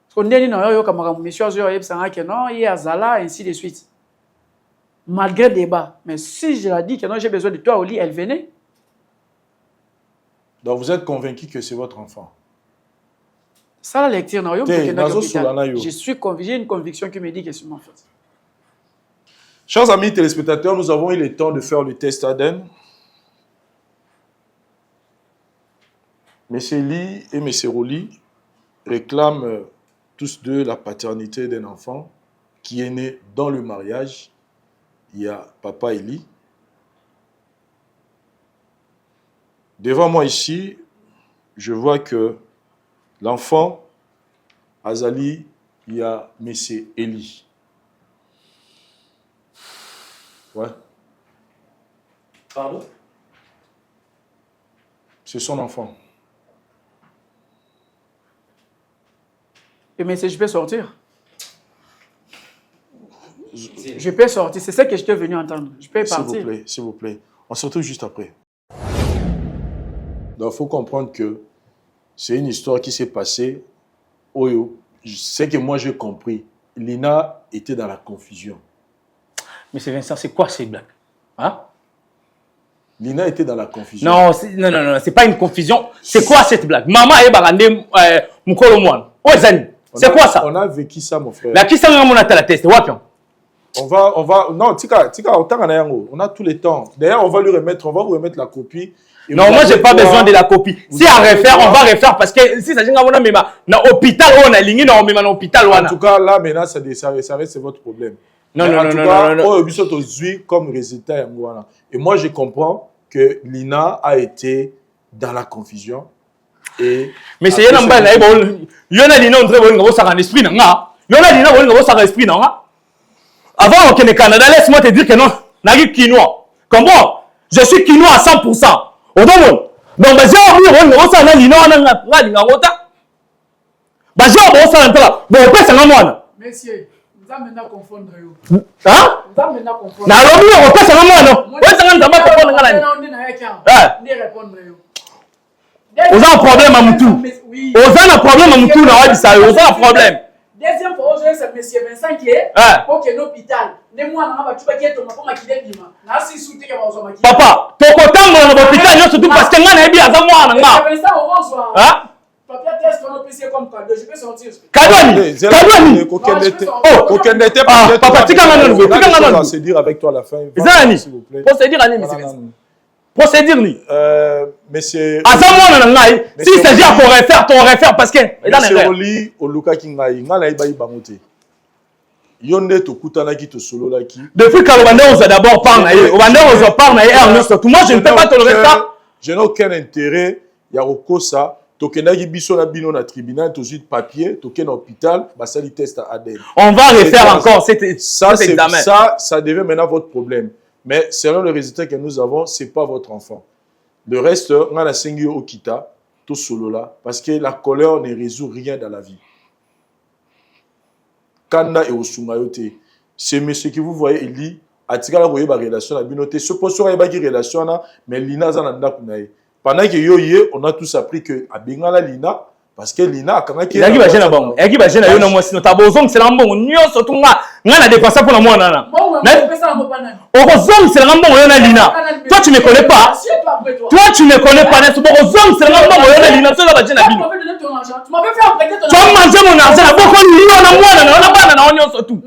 Parce qu'on dit non yo kamaka monsieur zo yebsanga que non il y a zala ainsi de suite. Malgré débat, mais si je la dis que non j'ai besoin de toi au lit, elle venait. Donc vous êtes convaincu que c'est votre enfant? Ça la lecture non yo je suis convaincu, j'ai une conviction qui me dit que c'est mon fils. Chers amis téléspectateurs, nous avons eu le temps de faire le test ADN. M. Ly et M. Roli réclament tous deux la paternité d'un enfant qui est né dans le mariage. Il y a papa Eli. Devant moi ici, je vois que l'enfant, Azali, il y a M. Eli. Ouais. Pardon? C'est son enfant. Et mais je peux sortir? Je peux sortir, c'est ça que je t'ai venu entendre. Je peux partir. S'il vous plaît. On se retrouve juste après. Donc, il faut comprendre que c'est une histoire qui s'est passée. C'est que moi, j'ai compris. Lina était dans la confusion. Monsieur Vincent, c'est quoi ces blagues? Hein? Lina était dans la confusion. Non, non, c'est pas une confusion. C'est quoi cette blague? Maman est barandé mukolo mwan. C'est quoi ça? On a vécu ça, mon frère. La qui s'en remonte à la test? On va, non, tika, on a tout le temps. D'ailleurs, on va vous remettre la copie. Non, moi, j'ai pas besoin de la copie. Si on refaire, on va refaire parce que si ça vient à même dans l'hôpital, on a ligné dans l'hôpital. En tout cas, là, maintenant, ça reste c'est votre problème. Non. Comme résultat, et moi, je comprends que Lina a été dans la confusion. Et mais c'est un peu il y en a des noms très bons qui ont un esprit. Il y en a des noms qui ont un esprit. Avant au Canada, laisse-moi te dire que non, n'arrive quinoa. Comment? Je suis quinoa à 100%. Au monde. Donc, j'ai envie de voir ça, Messieurs, vous allez maintenant confondre. Hein? Vous allez maintenant confondre. Vous avez un problème à Moutou. Vous avez un problème à Moutou. Vous avez un problème. Deuxième fois, c'est monsieur Vincent qui est au l'hôpital. Papa, tu es content de l'hôpital, surtout parce que moi, je suis à moi. Hein? Papa, test ton officier comme cadeau. Je peux sortir. Kadouani. Papa, tu vas se dire avec toi à la fin. S'il vous plaît. Procédure à monsieur Vincent. Procédure ni. Monsieur. Si il s'agit à refaire, tu refaire parce que. Monsieur Oli, Oluka Kingai, Ngala Ibaï Bamote. Yonde to kutana ki to solo la ki. Depuis qu'Albandé on a d'abord parlé, Albandé on a parlé, surtout moi je ne peux pas tolérer ça. Je n'ai aucun intérêt. Il y a Rokosa. Tokenagi biso na bino na tribunal, to suite papier, token hôpital, basali test à ADN. On va refaire encore cet examen. Ça devient maintenant votre problème. Mais selon le résultat que nous avons, ce n'est pas votre enfant. Le reste, on a la Sengyo Okita, tout solo là, parce que la colère ne résout rien dans la vie. Kanda et Osumayote, c'est monsieur que vous voyez, il dit, Atikala voyez ma relation à Binote, ce poste il y a une relation, mais Lina Zananda Kunaye. Pendant que yoye, on a tous appris que à Bengala Lina, parce que Lina, quand il y a qui va gêner moi sinon t'as besoin c'est l'ambon nyo surtout nga na dépassé pour moi nana c'est l'ambon on Lina toi tu me connais pas n'est-ce pas c'est l'ambon on Lina ça va gêner bino tu m'avais fait emprunter ton argent tu as mangé mon argent beaucoup nyo na moi na bana na onyo surtout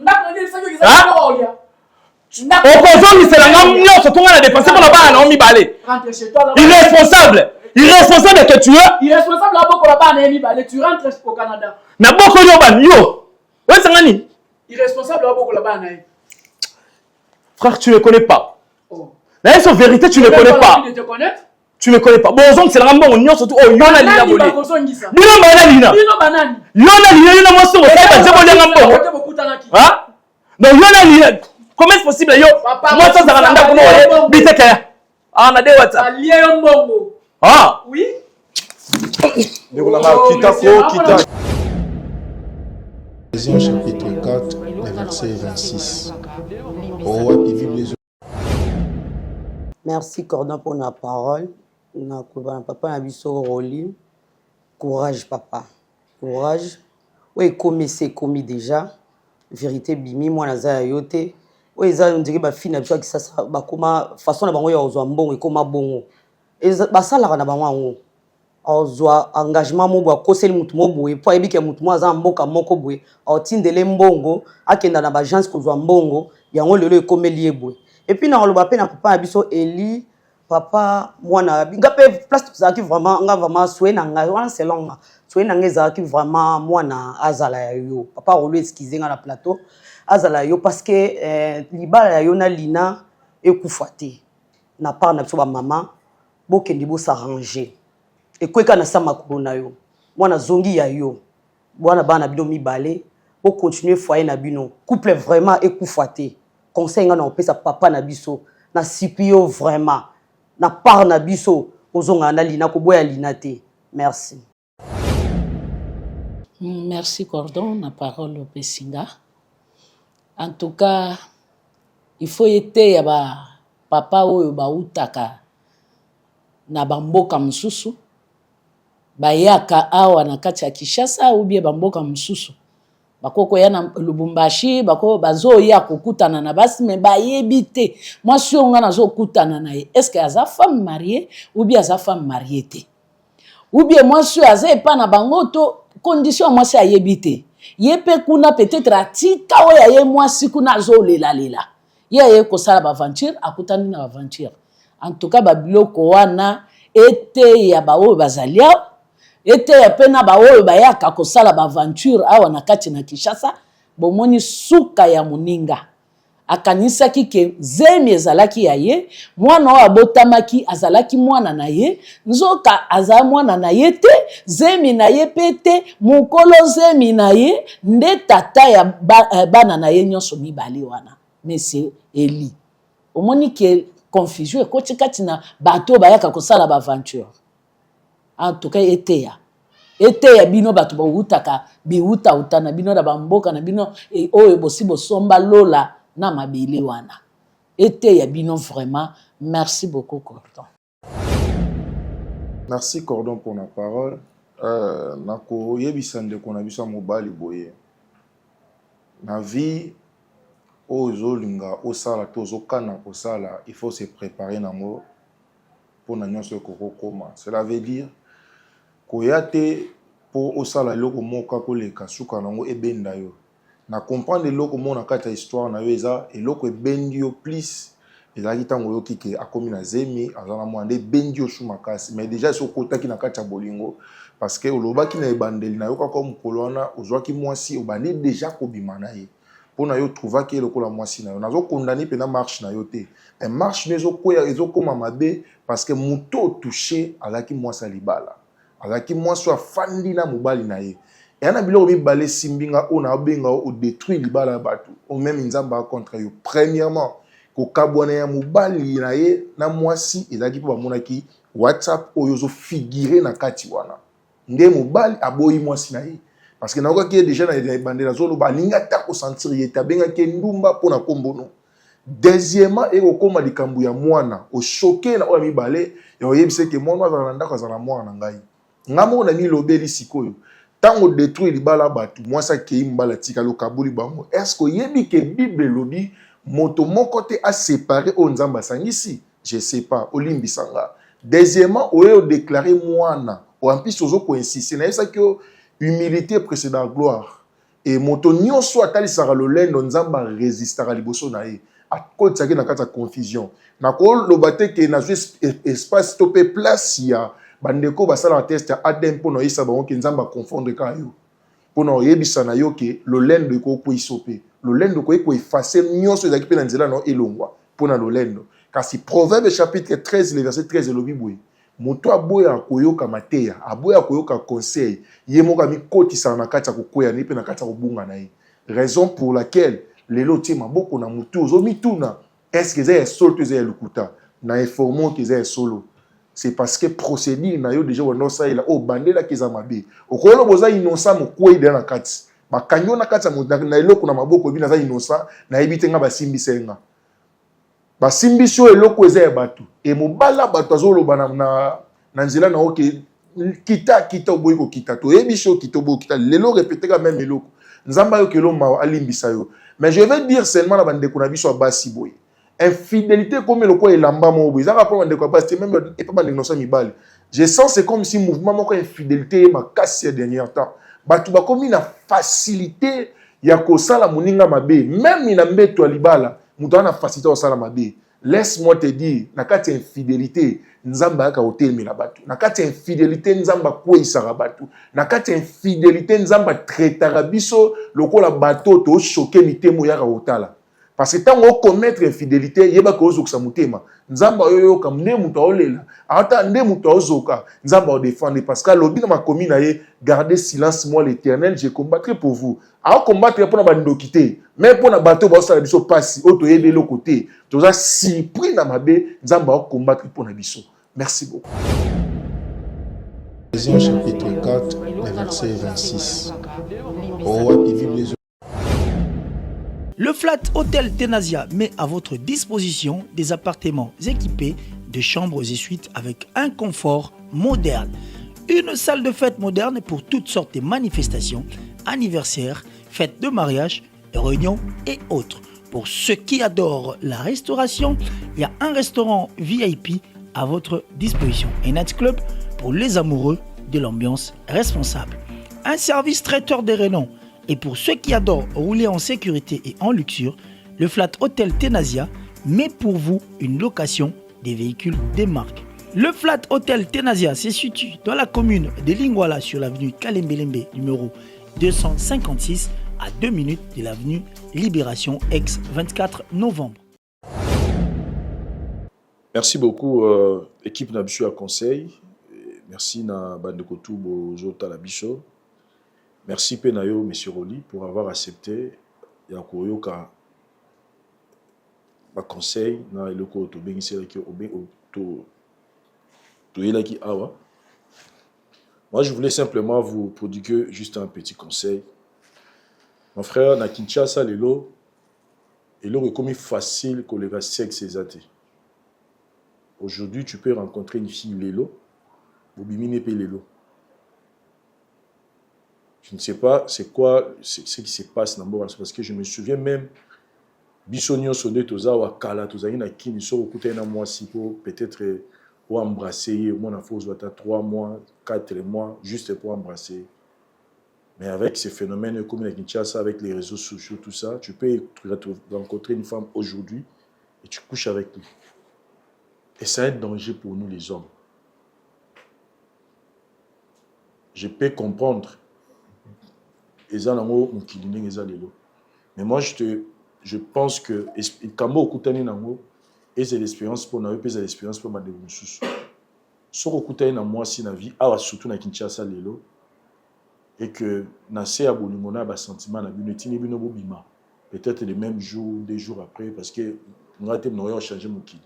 opposant c'est l'ambon nyo surtout nga na dépassé pour la bana na on mi balé irresponsable que tu es. Irresponsable là beaucoup là-bas na emi balé tu rentres au Canada. Na boko yo ban yo. Ouais ça ngani. Irresponsable là beaucoup là-bas na. Frère tu ne connais pas. Oh. Là c'est vérité tu ne connais pas. Tu ne connais pas. Bon donc c'est l'ambon on surtout oh yona lina bolé. Nino banani. Yona lina moi so ça va je bolé ngambon. Hein? Donc, comment est-ce possible? Moi, ça va dans le ah, on a des WhatsApp. Ah, Oui. Ephésiens chapitre 4, le verset 26. Merci Cordon pour la parole. Papa Nabiso Roli. Courage papa. Courage. Oui, comme c'est commis déjà. Vérité bimi moi naza yote. Oui, ça on dirait ba fille na biso qui ça ba koma façon na bango ya ozwa mbongo et koma bongo. Et ba sala na bango ozwa engagement mo bwa koseli mutu mo boye po ebike mutu mo aza mboka moko boye otindele mbongo akenda na ba agence kozwa mbongo yango lelo ekomeli ebwe. Et puis na loba pe na papa na biso Eli papa mwana ngape place ça qui vraiment nga vraiment souhait na nga wana c'est long souhait na ngeza qui vraiment mwana azala ya yo papa rolo excuser nga na plateau azala yo parce que libala ya yo na lina ekufuate na part na biso ba mama bokendi bo s'arranger et kweka na sama corona yo mwana zongi ya yo bwana bana bino mibale bo continuer foyer na bino couple vraiment ekufuate conseil nga na opesa papa na biso na sipio vraiment na part na biso ozonga na lina ko boya lina te. Merci. Merci Cordon, na parole au Pessinga. En tout cas, il faut aider ya ba papa oyo ba utaka na bamboka msusu bayaka awa na kati ya Kinshasa ou bien bamboka msusu bakoko ya na Lubumbashi bako bazo ya kokutana na basi me bayebite moi si on na zo kutana na ye est-ce que aza femme mariée ou bien aza femme mariée te ou bien moi si aza pas na bangoto condition moi si ayebite yepe kuna peut-être atika o ya ye moi si kuna zo lela ye ko sala ba aventure akutani na aventure en tout cas ba biloko wana ete ya bawo bazalia ete ya pena bawo bayaka ko sala ba aventure awa na kati na Kinshasa bomoni suka ya muninga akanisa kike zemi ezalaki ya ye mwana wa botamaki azalaki mwana na ye nzoka aza mwana na ye te zemi na ye pete mukolo zemi na ye nde tata ya bana na ye nyonso mibali wana monsieur Eli omoni ke confusion ekoti kati na bato bayaka kosala ba aventure en tout cas ete ya bino bato bautaka biuta utana bino na bamboka na bino oyo bosi bosomba lola na mabele wana ete ya bino vraiment. Merci beaucoup Cordon. Merci Cordon pour la parole. Nako yebisande kona bisa mobali boye na vie ozolinga osala tozokana kosala il faut se préparer nango pour na nyonso kokoma. Cela veut dire koyate pour osala loko moka koleka suka nango ebenda yo na comprendre loko mona kata histoire na yo eza eloko ebendi yo plus ezaki tango yo kike akomi na zemi azana mwande bendi yo shumakasi mais déjà so kotaki na kata bolingo parce que olobaki na ebandeli na yo kako mukolo wana ozwaki mwasi obandi déjà kobima na ye pona yo trouvaki lokola mwasi na yo nazo condamner pena marche na yo te mais marche nezo koya ezokoma mabe parce que muto touché alaki mwasa libala alaki mwasi afandi na mobali na ye yana biloko mibale simbinga ona obenga o détruire libala batu o même nzamba contre yo premièrement ko kabwana ya mobali na ye na mwasi ezaki po bamonaki WhatsApp oyo zo figurer na kati wana nde mobali aboyi mwasi na ye parce que nakoki ye déjà na bandela zolo balinga ta ko sentir ye tabenga ke ndumba pona kombono. Deuxièmement eko koma likambu ya mwana o choquer na oya mibale ya oyebise ke mwana azala ndako azala mwana ngai ngamo na ni lobeli sikoyo tango détruire libala batu mwasa ke imbala tika lo kabuli bango est-ce que yebi ke Bible lobi moto moko te a séparé o nzamba sangisi je sais pas olimbisanga. Deuxièmement oyo déclarer mwana o en plus ozo ko insister na ça que humilité précède la gloire et moto nyonso atali sara lolendo nzamba résistera liboso na ye akotaki na kata confusion na ko lobate ke na espace topé place ya bandeko basala test ya ADN pour no isa bango ke nzamba confondre ka yo pour no yebisa na yo ke lolendo ko ko isope lolendo ko effacer nyonso ezaki pe na nzela no elongwa pour na lolendo kasi Proverbe chapitre 13 le verset 13 lobi boye moto aboya koyoka mateya aboya koyoka conseil ye moka mikotisa na kati ya kokoya ni pe na kati ya kobunga na ye raison pour laquelle les lotis maboko na mutu ozomituna est-ce que c'est solo tu es lukuta na informons que c'est solo c'est parce que procédure na yo déjà wono ça ila o bandela kiza mabe okolo boza innocent mokwe ide na kati bakanyo na kati na eloko na maboko bi na za innocent na ebite nga basimbi senga basimbi sho eloko eza ya bato e mobala bato azoloba na nzela na oke kita oboyi kokita to yebi sho kita oboyi kita lelo répéter quand même eloko nzamba yo kelo ma alimbisa yo mais je vais dire seulement na bande ko na biso basi boy infidélité comme eloko elamba mo boy za rapport bande ko basi même et pas bande innocent mibali je sens c'est comme si mouvement moko infidélité ma casse ces derniers temps bato ba komi na facilité ya ko sala muninga mabe même ina mbeto libala muto na facilité o sala mabe laisse-moi te dire na kati infidélité nzamba aka hotel na bato na kati infidélité nzamba kwisa bato na kati infidélité nzamba traitera biso lokola bato to choquer mitemo ya hotala parce que tant on commettre infidélité yeba ko zoksa mutema nzamba oyo ka mne muto olela ata nde muto ozoka nzamba o défendre parce que lobi na makomi na ye gardez silence moi l'Éternel je combattrai pour vous a combattre pour na bandokité mais pour na bato ba sala biso passi auto yebe le côté toza surpris na mabe nzamba o combattre pour na biso. Merci beaucoup. Ephésiens chapitre 4, le verset 26. Le Flat Hotel Tenasia met à votre disposition des appartements équipés de chambres et suites avec un confort moderne. Une salle de fête moderne pour toutes sortes de manifestations, anniversaires, fêtes de mariage, réunions et autres. Pour ceux qui adorent la restauration, il y a un restaurant VIP à votre disposition. Un nightclub pour les amoureux de l'ambiance responsable. Un service traiteur de renom. Et pour ceux qui adorent rouler en sécurité et en luxure, le Flat Hotel Tenasia met pour vous une location des véhicules des marques. Le Flat Hotel Tenasia se situe dans la commune de Lingwala sur l'avenue Kalembelembe numéro 256 à 2 minutes de l'avenue Libération ex 24 novembre. Merci beaucoup, équipe Nabicho à conseil. Merci na Bandeko Toubo Jota Labicho. Merci Penayo, M. Roli, pour avoir accepté Yakoyoka ma conseil na eloko to bengisi ki to yelaki awa. Moi, je voulais simplement vous prodiguer juste un petit conseil. Mon frère, na Kinshasa, lelo est comme facile que les sexe exaté. Aujourd'hui, tu peux rencontrer une fille Lelo, Bobimine pe Lelo. Je ne sais pas c'est quoi ce qui se passe dans parce que je me souviens même Bissonio Sodé Toza ou Kala Toza ina kini so okuta na moi si pour peut-être pour embrasser mon enfant soit 3 mois, 4 mois juste pour embrasser. Mais avec ces phénomènes comme la Kinshasa avec les réseaux sociaux tout ça, tu peux rencontrer une femme aujourd'hui et tu couches avec lui. Et ça a un danger pour nous les hommes. Je peux comprendre. Mais moi, je pense que Kambo Okutani Nango, et c'est l'expérience pour nous, et c'est l'expérience pour Madame Moussous. Si Okutani na moi si na vie, surtout na Kinshasa lelo, et que na se abolimona ba sentiment na binetini bino bobima, peut-être les mêmes jours, des jours après, parce que nous avons changé mon kid.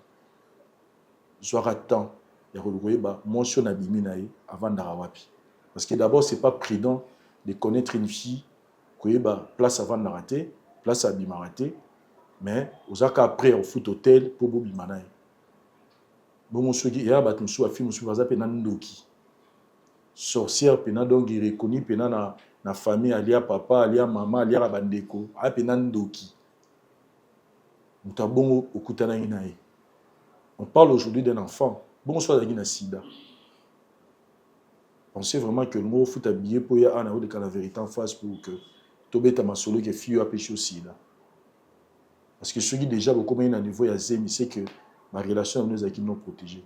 Soit temps, il y a mention abiminae avant d'arawapi. Parce que d'abord, ce n'est pas prudent de connaître une fille qui est place avant de rater, place à bimarater, mais aux après au foot hôtel pour bobimanae. Bon, monsieur, il y a un monsieur, fille, monsieur, vas-y, penandoki. Sorcière, pena donc il reconnaît pena na famille, alia papa, alia maman, alia rabandeko, a penandoki. Mutabongo okutana inae. On parle aujourd'hui d'un enfant. Bonsoir d'Agina Sida. Pensez vraiment que le mot fout habillé pour y avoir de la vérité en face pour que Tobé Tamasolo qui est fille à péché aussi là. Parce que ceux qui déjà beaucoup à niveau à Zemi, c'est que ma relation avec nous est non protégée.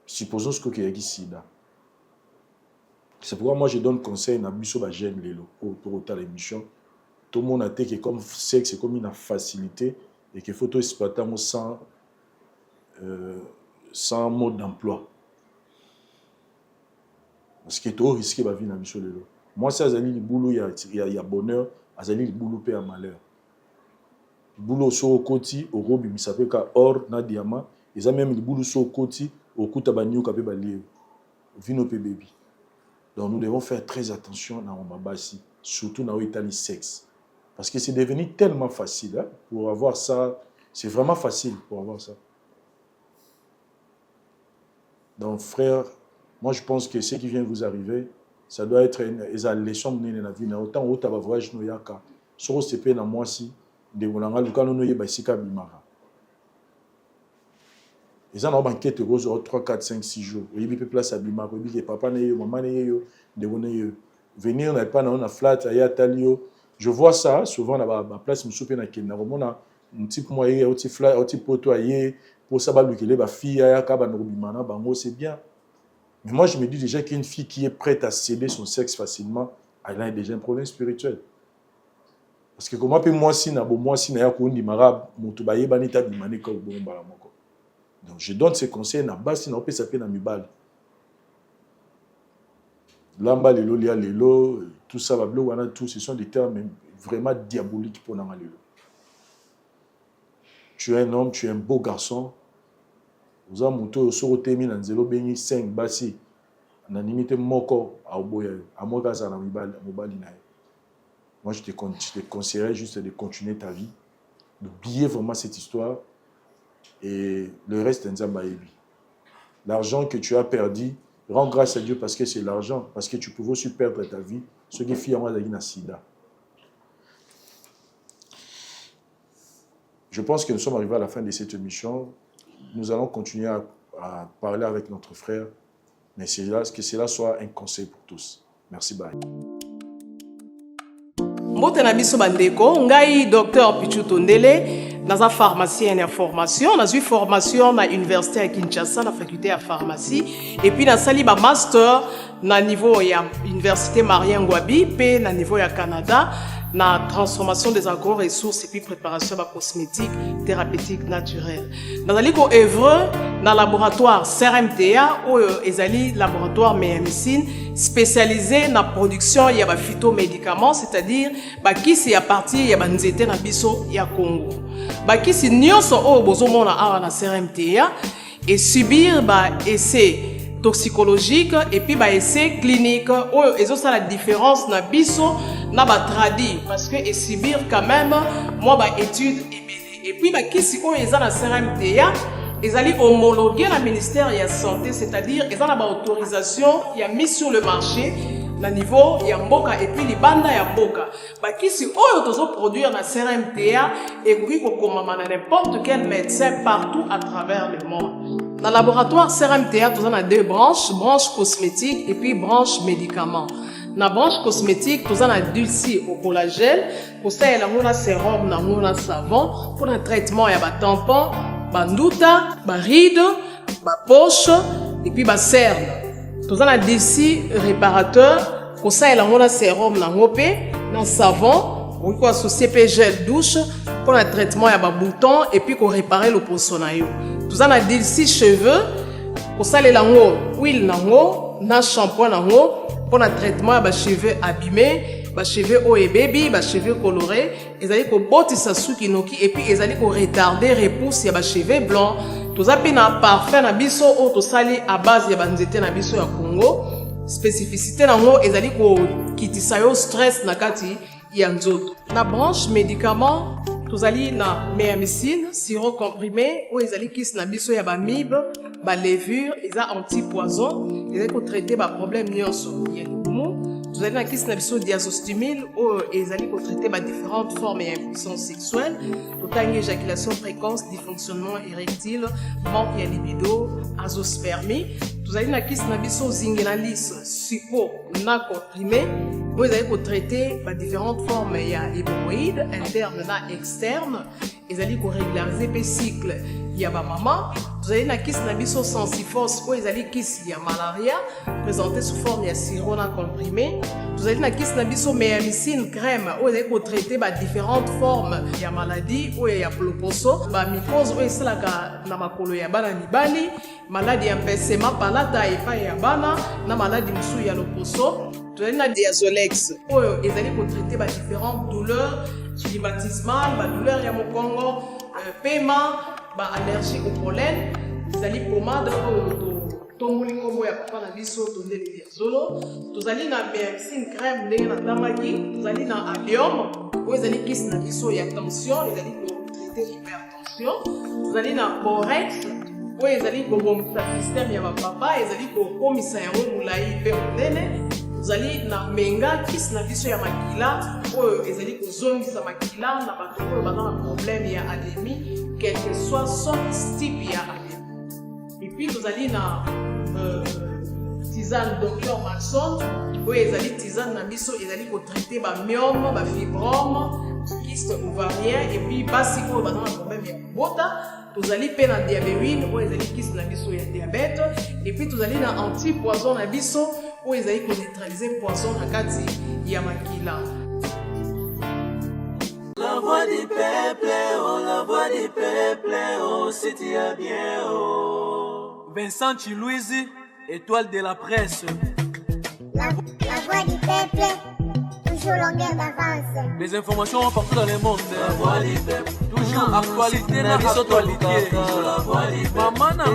Supposons ce qu'il y a ici là. C'est pourquoi moi je donne conseil à Bisso Bagène Lelo pour autant l'émission. Tout le monde a dit que comme sexe, c'est comme une facilité. Et qu'il faut exploiter sans mode d'emploi. Parce que tu risques de vivre dans le Moi, c'est azali le boulot, il y a bonheur, azali le boulot paie à malheur. Le boulot sur au côté, au robe, il s'appelle or, na diamant, ils ont même le boulot sur au côté, au coup tabaniou kapé balié, vino pe baby. Donc nous devons faire très attention dans Mabasi, surtout dans l'Italie sexe. Parce que c'est devenu tellement facile hein, pour avoir ça. C'est vraiment facile pour avoir ça. Donc frère, moi je pense que ce qui vient de vous arriver, ça doit être une leçon de la vie. Autant où tu vas voyager no yaka, sur ce pays dans moi si de volanga luka no yeba sika bimara. Ils ont une banquette rose 3 4 5 6 jours. Il y a place à bimara, il y a papa ne yo, maman ne yo, de yo. Venir n'a pas dans flat aya talio. Je vois ça souvent là bas place me souper na kena. Vraiment un petit moyen au petit flat, au petit poteau ayer pour ça ba lui ba fille aya ka ba no bimana bango c'est bien. Mais moi, je me dis déjà qu'une fille qui est prête à céder son sexe facilement, elle a déjà un problème spirituel. Parce que comment peut moi si na yakundi marab mutubaye banita bimane ko bomba moko. Donc je donne ces conseils na basi na peut s'appeler na mibal. Lamba lelo lia lelo tout ça va bleu wana tout ce sont des termes vraiment diaboliques pour na lelo. Tu es un homme, tu es un beau garçon. Vous avez monté au sorotemi dans zéro béni 5 basi. Na limite moko a oboya a moka za na mobali na. Moi je te conseillerais juste de continuer ta vie, d'oublier vraiment cette histoire et le reste nzamba yebi. L'argent que tu as perdu, rends grâce à Dieu parce que c'est l'argent, parce que tu pouvais aussi perdre ta vie. Ce qui fait moi na sida. Je pense que nous sommes arrivés à la fin de cette émission. Nous allons continuer à parler avec notre frère, mais que cela soit un conseil pour tous. Merci, bye. Mbote na biso bandeko, ngai Dr Pichu Tondele, naza pharmacien en formation, naza formation na université à Kinshasa, na faculté à pharmacie, et puis nasali ba master na niveau ya université Marien Ngouabi, pe na niveau ya Canada. Na transformation des agro-ressources et puis préparation de cosmétiques thérapeutiques naturelles. Dans le œuvre dans le laboratoire CRMTA ou ezali laboratoire médecine spécialisé dans la production de phytomédicaments, c'est-à-dire qui c'est à partir de banzete na biso ya Congo. Qui c'est nyonso o bozomona awa na CRMTA et subir essai toxicologique et puis essai clinique ou ça la différence na biso na ba tradi parce que et subir quand même moi étude et puis qui si on est na CRMTA ils allaient homologuer la ministère de la santé, c'est-à-dire ils ont la autorisation il y a mis sur le marché na niveau ya mboka et puis les bandes ya mboka qui si on doit produire na CRMTA et puis qu'on n'importe quel médecin partout à travers le monde. Dans le laboratoire CRMTA, nous avons deux branches, branche cosmétique et puis branche médicaments. Dans la branche cosmétique, nous avons dulci au collagène, pour ça, il y a un sérum, un savon, pour le traitement, il y a un tampon, un ndouta, un ride, un poche, et puis un cerne. Nous avons dulci réparateur, pour ça, il y a un sérum, un savon, on peut associer gel douche, pour le traitement, il y a un bouton, et puis pour réparer le poisson. Tout ça, dit 6 cheveux, pour ça, les lango, huile nango, na shampoing nango, pour le traitement, les cheveux abîmés, les cheveux haut et baby, les cheveux colorés, ils allaient pour botter sa soukinoki, et puis ils allaient pour retarder, repousser les cheveux blancs. Tout ça, puis na parfum na biso, ou tout ça, à base de banzete na biso ya Congo, spécificité nango, ils allaient pour quitter ça au stress na kati yanzoto. Na branche médicaments, tous allons na méamycine, sirop comprimé, ou ils allons kiss na biso ya ba mib, ba levure, ils ont anti-poison, ils allons traiter ba problème nyonso. Tous allons na kiss na biso diazostimile, ou ils allons traiter ba différentes formes d'impuissance sexuelle, tout en éjaculation précoce, dysfonctionnement érectile, manque de libido, azospermie. Tous allons na kiss na biso zingenalis, supo na comprimé. Vous allez traiter différentes formes, il y a hémorroïdes internes et externes, ils allez régulariser le cycle, il y a maman, vous allez na kiss na biso sensiphos, vous allez kiss il y a malaria, présenté sous forme de sirop comprimé, vous allez na kiss na biso méamycine crème, vous allez traiter différentes formes, il y a maladie, ou il y a ploposo, mycose, ou c'est la na makolo ya bana mibali, maladie empêchement palata et pas ya bana, na maladie msou ya loposo. tozali na Diazolex oyo ezali kotraite différentes douleurs climatismales, douleurs ya mokongo, paiement, allergie au pollen, tozali pomade oyo tongoli kombo ya papa na biso tondele Diazolo, tozali na Mercine crème ndenge na tamaki, tozali na Allium oyo ezali kisi na biso ya tension, ezali kotraite hypertension, tozali na Borex oyo ezali kobomisa système ya bapapa, ezali kokomisa yango molai mpe monene. Tozali na menga kisi na biso ya makila oyo ezali kozongisa makila na bato oyo baza na problème ya anémie, quel que soit son type ya anémie. Et puis tozali na tisane Dr Maxon oyo ezali tisane na biso ezali kotraite bamyome, bafibrome, kyste ovarien, et puis basi oyo baza na problème ya kobota. Tozali pe na diabétine oyo ezali kisi na biso ya diabète, et puis tozali na anti-poison na biso oyo ezali koneutraliser poison na kati ya makila. La voix du peuple, oh la voix du peuple, oh si tu as bien, oh. Vincent Chilouise, étoile de la presse. La voix du peuple, toujours longueur d'avance. Les informations partout dans le monde. La voix du peuple, toujours actualité, na actualité. La voix du peuple, maman na